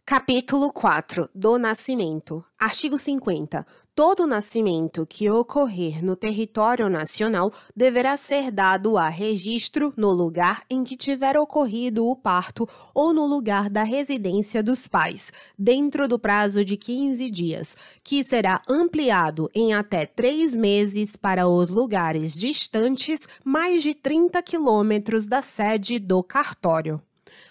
Capítulo 4 do Nascimento. Artigo 50. Todo nascimento que ocorrer no território nacional deverá ser dado a registro no lugar em que tiver ocorrido o parto ou no lugar da residência dos pais, dentro do prazo de 15 dias, que será ampliado em até 3 meses para os lugares distantes mais de 30 quilômetros da sede do cartório.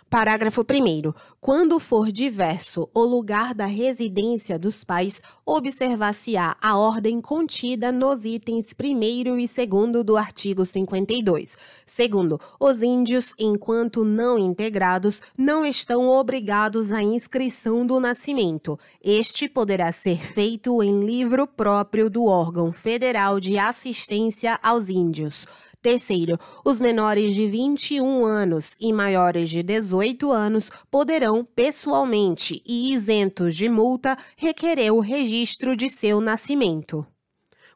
Parágrafo 1º. Quando for diverso o lugar da residência dos pais, observar-se-á a ordem contida nos itens 1º e 2º do artigo 52. Segundo, os índios, enquanto não integrados, não estão obrigados à inscrição do nascimento. Este poderá ser feito em livro próprio do órgão federal de assistência aos índios. Terceiro, os menores de 21 anos e maiores de 18 anos poderão, pessoalmente e isentos de multa, requerer o registro de seu nascimento.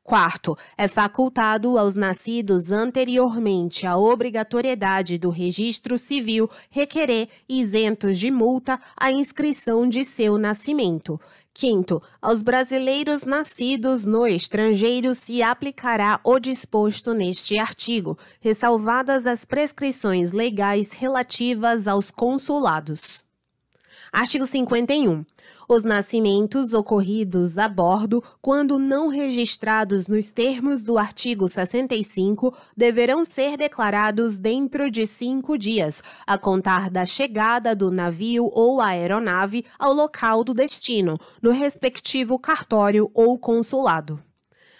Quarto, é facultado aos nascidos anteriormente à obrigatoriedade do registro civil requerer, isentos de multa, a inscrição de seu nascimento. Quinto, aos brasileiros nascidos no estrangeiro se aplicará o disposto neste artigo, ressalvadas as prescrições legais relativas aos consulados. Artigo 51. Os nascimentos ocorridos a bordo, quando não registrados nos termos do artigo 65, deverão ser declarados dentro de 5 dias, a contar da chegada do navio ou aeronave ao local do destino, no respectivo cartório ou consulado.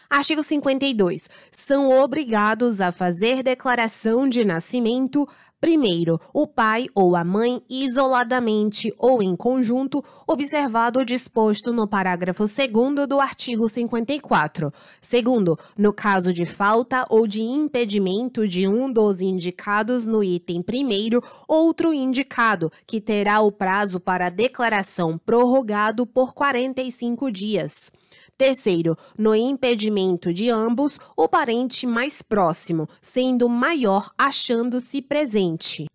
Artigo 52. São obrigados a fazer declaração de nascimento, primeiro, o pai ou a mãe, isoladamente ou em conjunto, observado o disposto no parágrafo 2º do artigo 54. Segundo, no caso de falta ou de impedimento de um dos indicados no item 1º, outro indicado, que terá o prazo para declaração prorrogado por 45 dias. Terceiro, no impedimento de ambos, o parente mais próximo, sendo maior achando-se presente.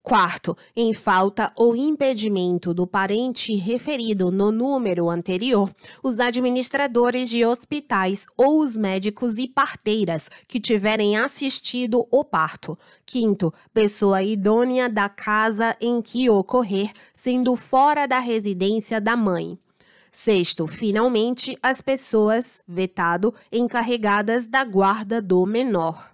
Quarto, em falta ou impedimento do parente referido no número anterior, os administradores de hospitais ou os médicos e parteiras que tiverem assistido o parto. Quinto, pessoa idônea da casa em que ocorrer, sendo fora da residência da mãe. Sexto, finalmente, as pessoas, vetado, encarregadas da guarda do menor.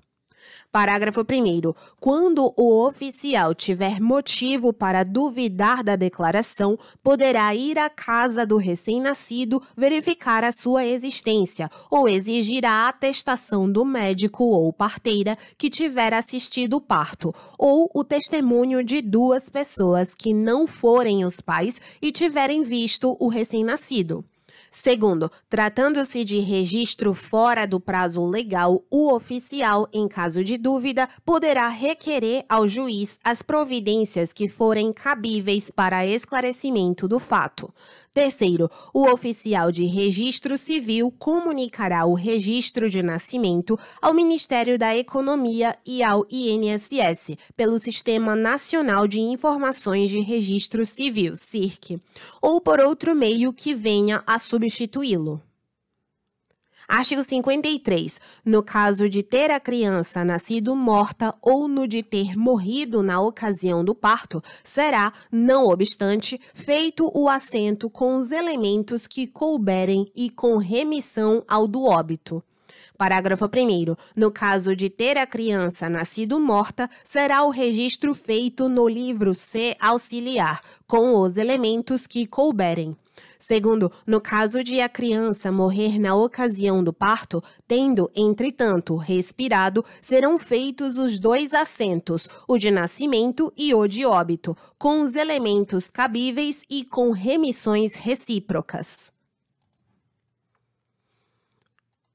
Parágrafo 1º. Quando o oficial tiver motivo para duvidar da declaração, poderá ir à casa do recém-nascido verificar a sua existência ou exigir a atestação do médico ou parteira que tiver assistido o parto, ou o testemunho de 2 pessoas que não forem os pais e tiverem visto o recém-nascido. Segundo, tratando-se de registro fora do prazo legal, o oficial, em caso de dúvida, poderá requerer ao juiz as providências que forem cabíveis para esclarecimento do fato. Terceiro, o oficial de registro civil comunicará o registro de nascimento ao Ministério da Economia e ao INSS, pelo Sistema Nacional de Informações de Registro Civil, SIRC, ou por outro meio que venha a substituí-lo. Artigo 53. No caso de ter a criança nascido morta ou no de ter morrido na ocasião do parto, será, não obstante, feito o assento com os elementos que couberem e com remissão ao do óbito. Parágrafo 1º. No caso de ter a criança nascido morta, será o registro feito no livro C auxiliar, com os elementos que couberem. Segundo, no caso de a criança morrer na ocasião do parto, tendo, entretanto, respirado, serão feitos os 2 assentos, o de nascimento e o de óbito, com os elementos cabíveis e com remissões recíprocas.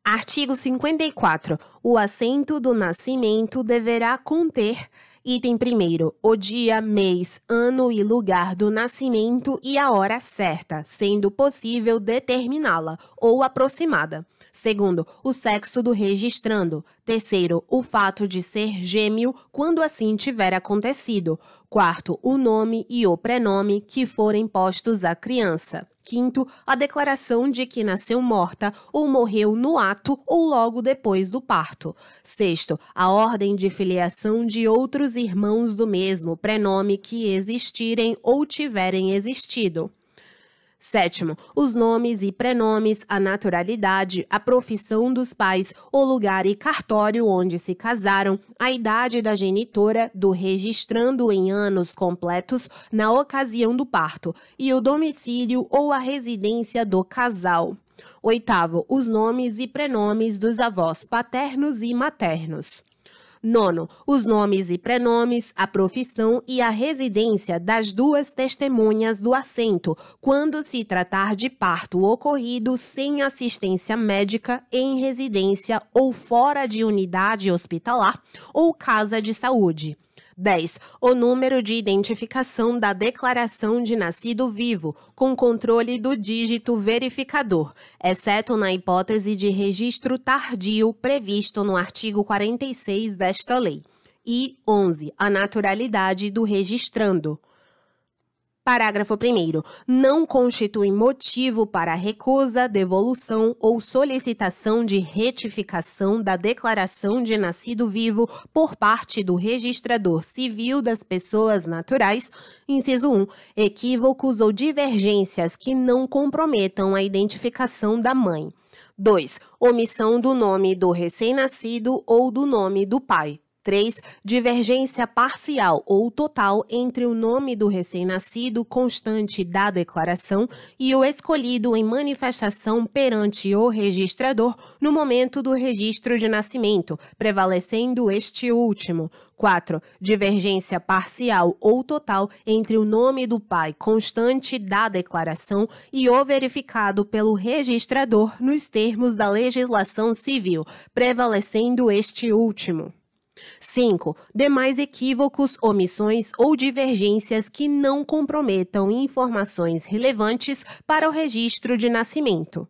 Artigo 54. O assento do nascimento deverá conter: item 1º, o dia, mês, ano e lugar do nascimento e a hora certa, sendo possível determiná-la ou aproximada. Segundo, o sexo do registrando. Terceiro, o fato de ser gêmeo, quando assim tiver acontecido. Quarto, o nome e o prenome que forem postos à criança. Quinto, a declaração de que nasceu morta ou morreu no ato ou logo depois do parto. Sexto, a ordem de filiação de outros irmãos do mesmo prenome que existirem ou tiverem existido. Sétimo, os nomes e prenomes, a naturalidade, a profissão dos pais, o lugar e cartório onde se casaram, a idade da genitora, do registrando em anos completos na ocasião do parto, e o domicílio ou a residência do casal. Oitavo, os nomes e prenomes dos avós paternos e maternos. Nono, os nomes e prenomes, a profissão e a residência das duas testemunhas do assento, quando se tratar de parto ocorrido sem assistência médica em residência ou fora de unidade hospitalar ou casa de saúde. 10. O número de identificação da declaração de nascido vivo, com controle do dígito verificador, exceto na hipótese de registro tardio previsto no artigo 46 desta lei. E 11. A naturalidade do registrando. Parágrafo 1º. Não constitui motivo para recusa, devolução ou solicitação de retificação da declaração de nascido vivo por parte do registrador civil das pessoas naturais, inciso 1, equívocos ou divergências que não comprometam a identificação da mãe. 2. Omissão do nome do recém-nascido ou do nome do pai. 3. Divergência parcial ou total entre o nome do recém-nascido constante da declaração e o escolhido em manifestação perante o registrador no momento do registro de nascimento, prevalecendo este último. 4. Divergência parcial ou total entre o nome do pai constante da declaração e o verificado pelo registrador nos termos da legislação civil, prevalecendo este último. 5. Demais equívocos, omissões ou divergências que não comprometam informações relevantes para o registro de nascimento.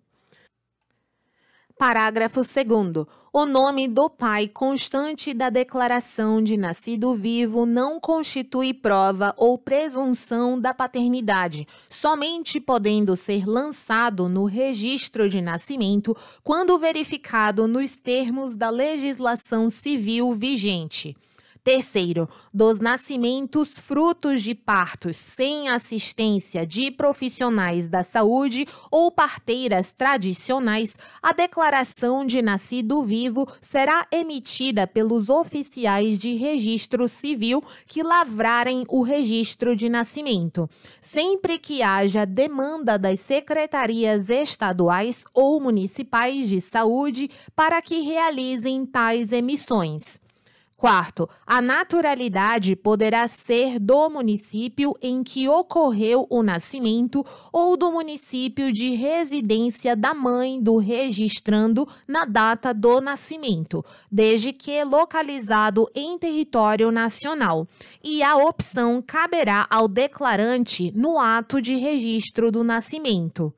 Parágrafo 2º. O nome do pai constante da declaração de nascido vivo não constitui prova ou presunção da paternidade, somente podendo ser lançado no registro de nascimento quando verificado nos termos da legislação civil vigente. Terceiro, dos nascimentos frutos de partos sem assistência de profissionais da saúde ou parteiras tradicionais, a declaração de nascido vivo será emitida pelos oficiais de registro civil que lavrarem o registro de nascimento, sempre que haja demanda das secretarias estaduais ou municipais de saúde para que realizem tais emissões. Quarto, a naturalidade poderá ser do município em que ocorreu o nascimento ou do município de residência da mãe do registrando na data do nascimento, desde que localizado em território nacional, e a opção caberá ao declarante no ato de registro do nascimento.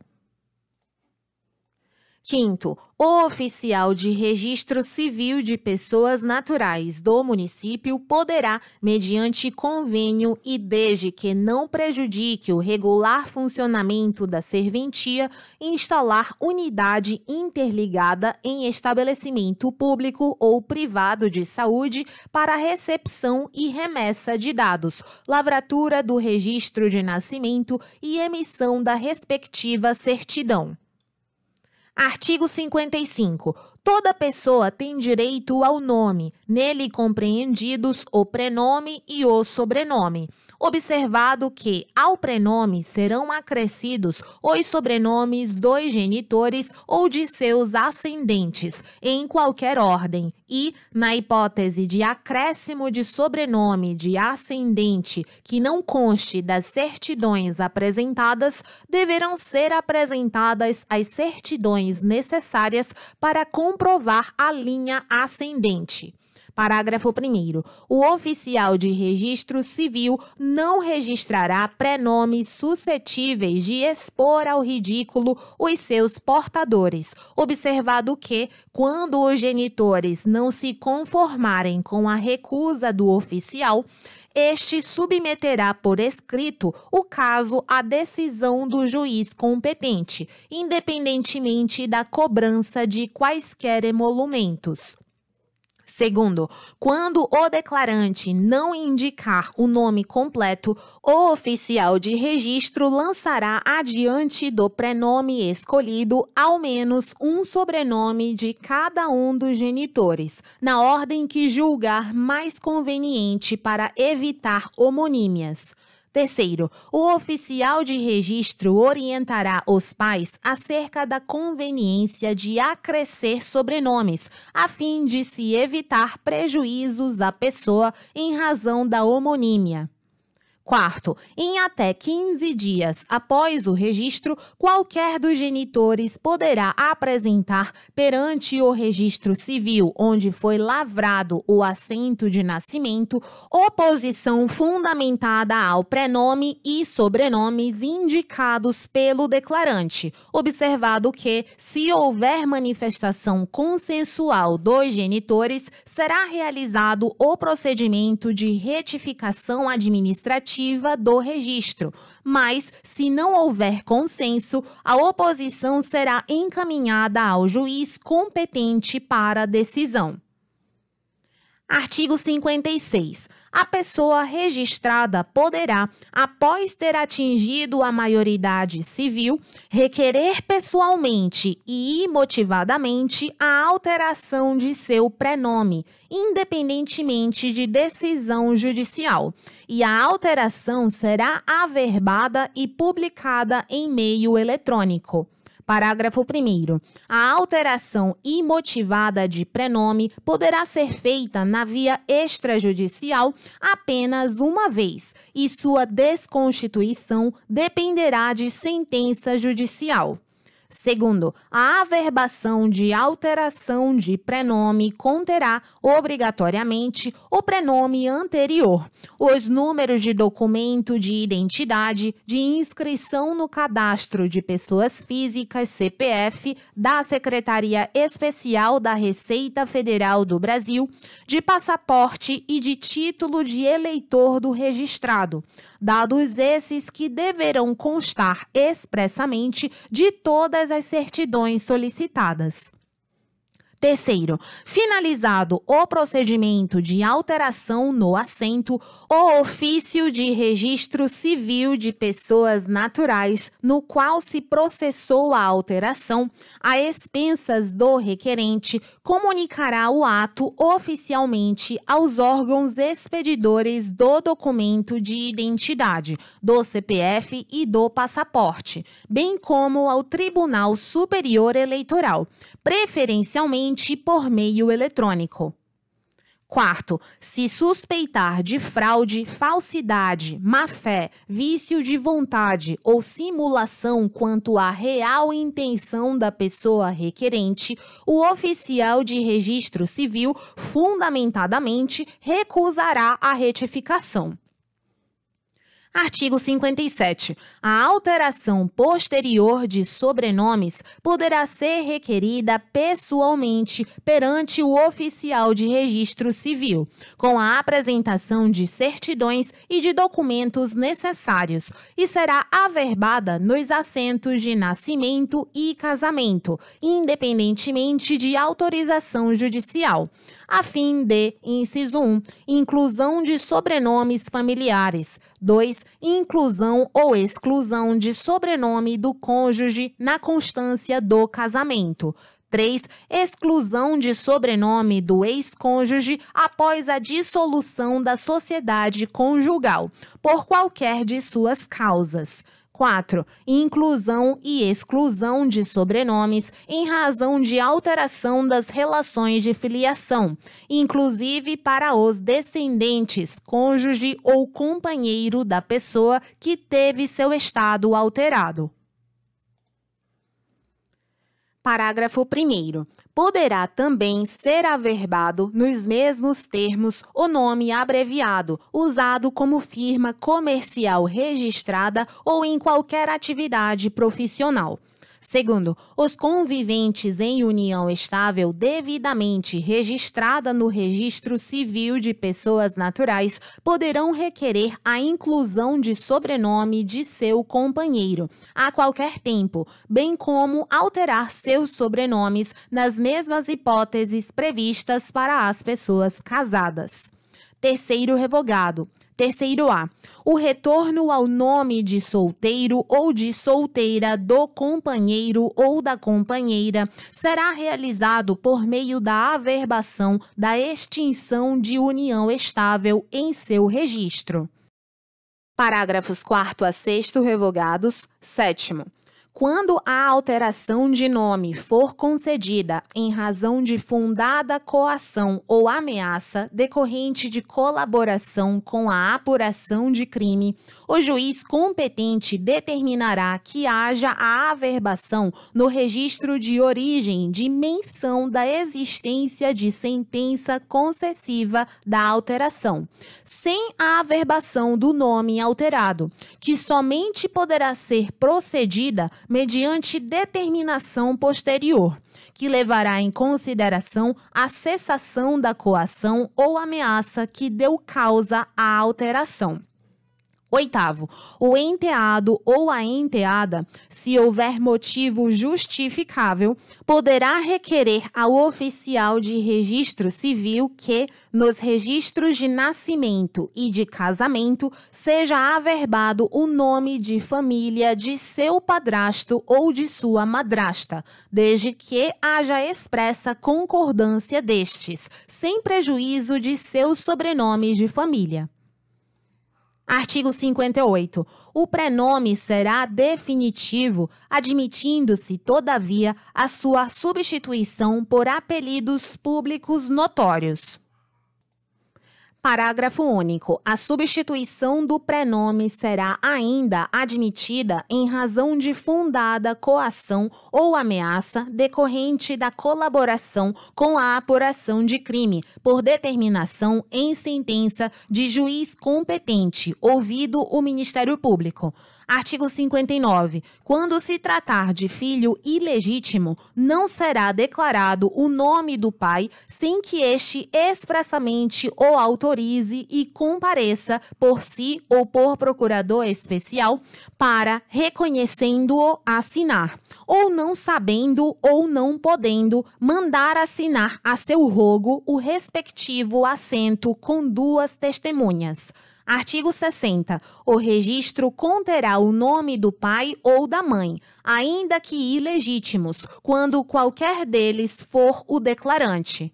Quinto, o oficial de registro civil de pessoas naturais do município poderá, mediante convênio e desde que não prejudique o regular funcionamento da serventia, instalar unidade interligada em estabelecimento público ou privado de saúde para recepção e remessa de dados, lavratura do registro de nascimento e emissão da respectiva certidão. Artigo 55. Toda pessoa tem direito ao nome, nele compreendidos o prenome e o sobrenome, observado que, ao prenome, serão acrescidos os sobrenomes dos genitores ou de seus ascendentes, em qualquer ordem, e, na hipótese de acréscimo de sobrenome de ascendente que não conste das certidões apresentadas, deverão ser apresentadas as certidões necessárias para comprovar a linha ascendente. Parágrafo 1º. O oficial de registro civil não registrará prenomes suscetíveis de expor ao ridículo os seus portadores, observado que, quando os genitores não se conformarem com a recusa do oficial, este submeterá por escrito o caso à decisão do juiz competente, independentemente da cobrança de quaisquer emolumentos. Segundo, quando o declarante não indicar o nome completo, o oficial de registro lançará adiante do prenome escolhido ao menos um sobrenome de cada um dos genitores, na ordem que julgar mais conveniente para evitar homonímias. Terceiro, o oficial de registro orientará os pais acerca da conveniência de acrescer sobrenomes, a fim de se evitar prejuízos à pessoa em razão da homonímia. Quarto, em até 15 dias após o registro, qualquer dos genitores poderá apresentar perante o registro civil onde foi lavrado o assento de nascimento, oposição fundamentada ao prenome e sobrenomes indicados pelo declarante, observado que, se houver manifestação consensual dos genitores, será realizado o procedimento de retificação administrativa do registro, mas, se não houver consenso, a oposição será encaminhada ao juiz competente para a decisão. Artigo 56. A pessoa registrada poderá, após ter atingido a maioridade civil, requerer pessoalmente e imotivadamente a alteração de seu prenome, independentemente de decisão judicial, e a alteração será averbada e publicada em meio eletrônico. Parágrafo 1º. A alteração imotivada de prenome poderá ser feita na via extrajudicial apenas uma vez, e sua desconstituição dependerá de sentença judicial. Segundo, a averbação de alteração de prenome conterá, obrigatoriamente, o prenome anterior, os números de documento de identidade, de inscrição no cadastro de pessoas físicas CPF da Secretaria Especial da Receita Federal do Brasil, de passaporte e de título de eleitor do registrado, dados esses que deverão constar expressamente de todas as certidões solicitadas. Terceiro, finalizado o procedimento de alteração no assento, o ofício de registro civil de pessoas naturais, no qual se processou a alteração, a expensas do requerente, comunicará o ato oficialmente aos órgãos expedidores do documento de identidade, do CPF e do passaporte, bem como ao Tribunal Superior Eleitoral, preferencialmente por meio eletrônico. Quarto, se suspeitar de fraude, falsidade, má-fé, vício de vontade ou simulação quanto à real intenção da pessoa requerente, o oficial de registro civil, fundamentadamente, recusará a retificação. Artigo 57. A alteração posterior de sobrenomes poderá ser requerida pessoalmente perante o oficial de registro civil, com a apresentação de certidões e de documentos necessários, e será averbada nos assentos de nascimento e casamento, independentemente de autorização judicial, a fim de, inciso 1, inclusão de sobrenomes familiares. 2. Inclusão ou exclusão de sobrenome do cônjuge na constância do casamento. 3. Exclusão de sobrenome do ex-cônjuge após a dissolução da sociedade conjugal, por qualquer de suas causas. 4. Inclusão e exclusão de sobrenomes em razão de alteração das relações de filiação, inclusive para os descendentes, cônjuge ou companheiro da pessoa que teve seu estado alterado. Parágrafo 1º. Poderá também ser averbado, nos mesmos termos, o nome abreviado, usado como firma comercial registrada ou em qualquer atividade profissional. Segundo, os conviventes em união estável devidamente registrada no Registro Civil de Pessoas Naturais poderão requerer a inclusão de sobrenome de seu companheiro a qualquer tempo, bem como alterar seus sobrenomes nas mesmas hipóteses previstas para as pessoas casadas. Terceiro revogado. Terceiro A. O retorno ao nome de solteiro ou de solteira do companheiro ou da companheira será realizado por meio da averbação da extinção de união estável em seu registro. Parágrafos 4º a 6º revogados. Sétimo. Quando a alteração de nome for concedida em razão de fundada coação ou ameaça decorrente de colaboração com a apuração de crime, o juiz competente determinará que haja a averbação no registro de origem de menção da existência de sentença concessiva da alteração, sem a averbação do nome alterado, que somente poderá ser procedida mediante determinação posterior, que levará em consideração a cessação da coação ou ameaça que deu causa à alteração. Oitavo, o enteado ou a enteada, se houver motivo justificável, poderá requerer ao oficial de registro civil que, nos registros de nascimento e de casamento, seja averbado o nome de família de seu padrasto ou de sua madrasta, desde que haja expressa concordância destes, sem prejuízo de seus sobrenomes de família. Artigo 58. O prenome será definitivo, admitindo-se, todavia, a sua substituição por apelidos públicos notórios. Parágrafo único. A substituição do prenome será ainda admitida em razão de fundada coação ou ameaça decorrente da colaboração com a apuração de crime, por determinação em sentença de juiz competente, ouvido o Ministério Público. Artigo 59. Quando se tratar de filho ilegítimo, não será declarado o nome do pai sem que este expressamente o autorize e compareça por si ou por procurador especial para, reconhecendo-o, assinar, ou não sabendo ou não podendo, mandar assinar a seu rogo o respectivo assento com duas testemunhas. Artigo 60. O registro conterá o nome do pai ou da mãe, ainda que ilegítimos, quando qualquer deles for o declarante.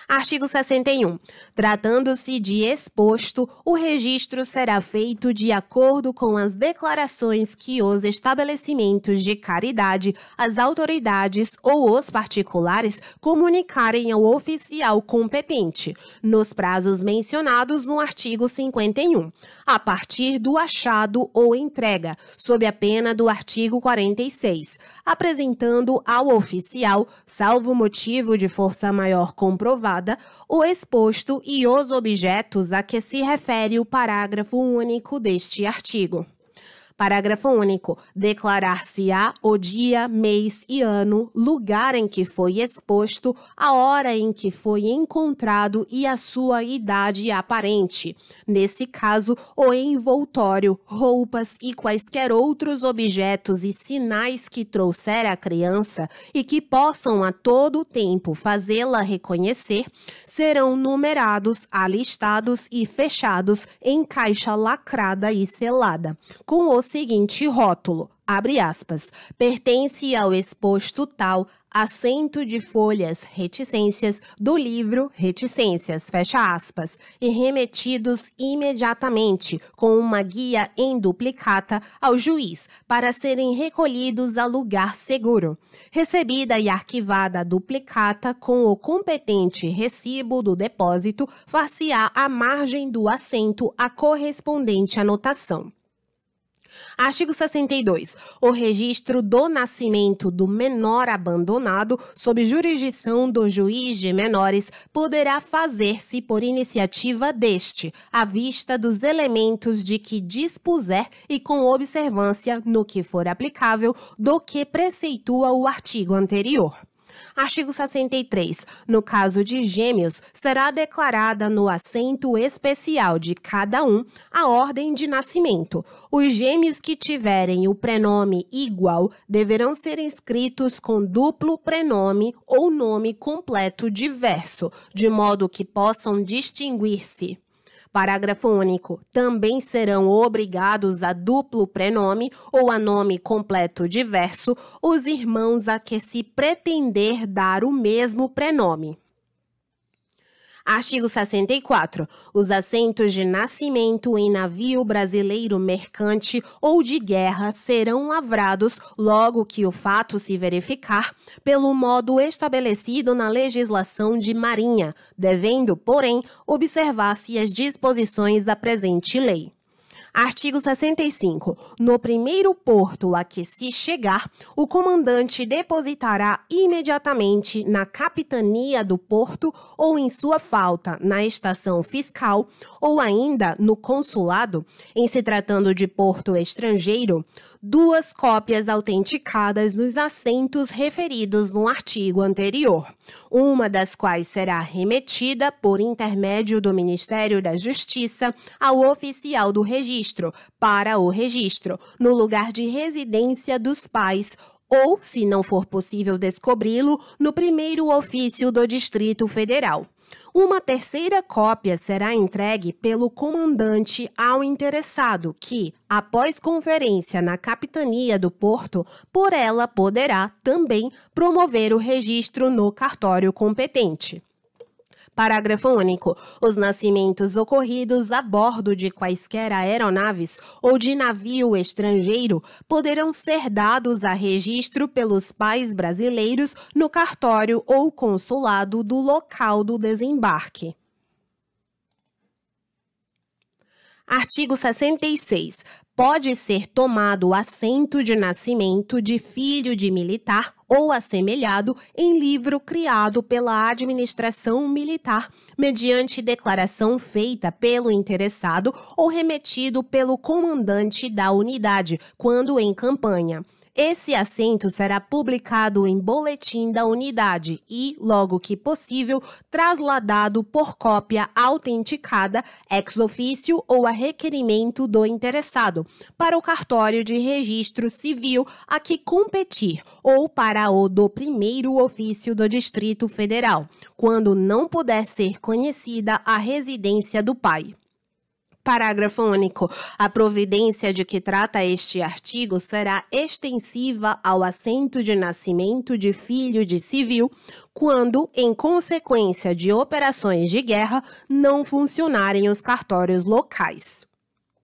Artigo 61. Tratando-se de exposto, o registro será feito de acordo com as declarações que os estabelecimentos de caridade, as autoridades ou os particulares comunicarem ao oficial competente, nos prazos mencionados no artigo 51, a partir do achado ou entrega, sob a pena do artigo 46, apresentando ao oficial, salvo motivo de força maior comprovada, o exposto e os objetos a que se refere o parágrafo único deste artigo. Parágrafo único. Declarar-se-á o dia, mês e ano, lugar em que foi exposto, a hora em que foi encontrado e a sua idade aparente. Nesse caso, o envoltório, roupas e quaisquer outros objetos e sinais que trouxer a criança e que possam a todo tempo fazê-la reconhecer, serão numerados, alistados e fechados em caixa lacrada e selada, com o seguinte rótulo, abre aspas, pertence ao exposto tal, assento de folhas, reticências, do livro, reticências, fecha aspas, e remetidos imediatamente, com uma guia em duplicata, ao juiz, para serem recolhidos a lugar seguro. Recebida e arquivada a duplicata com o competente recibo do depósito, far-se-á à margem do assento a correspondente anotação. Artigo 62. O registro do nascimento do menor abandonado sob jurisdição do juiz de menores poderá fazer-se por iniciativa deste, à vista dos elementos de que dispuser e com observância, no que for aplicável, do que preceitua o artigo anterior. Artigo 63. No caso de gêmeos, será declarada no assento especial de cada um a ordem de nascimento. Os gêmeos que tiverem o prenome igual deverão ser inscritos com duplo prenome ou nome completo diverso, de modo que possam distinguir-se. Parágrafo único. Também serão obrigados a duplo prenome ou a nome completo diverso os irmãos a que se pretender dar o mesmo prenome. Artigo 64. Os assentos de nascimento em navio brasileiro mercante ou de guerra serão lavrados logo que o fato se verificar, pelo modo estabelecido na legislação de marinha, devendo, porém, observar-se as disposições da presente lei. Artigo 65. No primeiro porto a que se chegar, o comandante depositará imediatamente na capitania do porto ou, em sua falta, na estação fiscal ou ainda no consulado, em se tratando de porto estrangeiro, 2 cópias autenticadas nos assentos referidos no artigo anterior, uma das quais será remetida, por intermédio do Ministério da Justiça, ao oficial do registro, para o registro, no lugar de residência dos pais ou, se não for possível descobri-lo, no primeiro ofício do Distrito Federal. Uma terceira cópia será entregue pelo comandante ao interessado, que, após conferência na capitania do porto, por ela poderá também promover o registro no cartório competente. Parágrafo único. Os nascimentos ocorridos a bordo de quaisquer aeronaves ou de navio estrangeiro poderão ser dados a registro pelos pais brasileiros no cartório ou consulado do local do desembarque. Artigo 66. Pode ser tomado assento de nascimento de filho de militar ou assemelhado em livro criado pela administração militar, mediante declaração feita pelo interessado ou remetido pelo comandante da unidade, quando em campanha. Esse assento será publicado em boletim da unidade e, logo que possível, trasladado por cópia autenticada, ex officio ou a requerimento do interessado, para o cartório de registro civil a que competir ou para o do primeiro ofício do Distrito Federal, quando não puder ser conhecida a residência do pai. Parágrafo único. A providência de que trata este artigo será extensiva ao assento de nascimento de filho de civil, quando, em consequência de operações de guerra, não funcionarem os cartórios locais.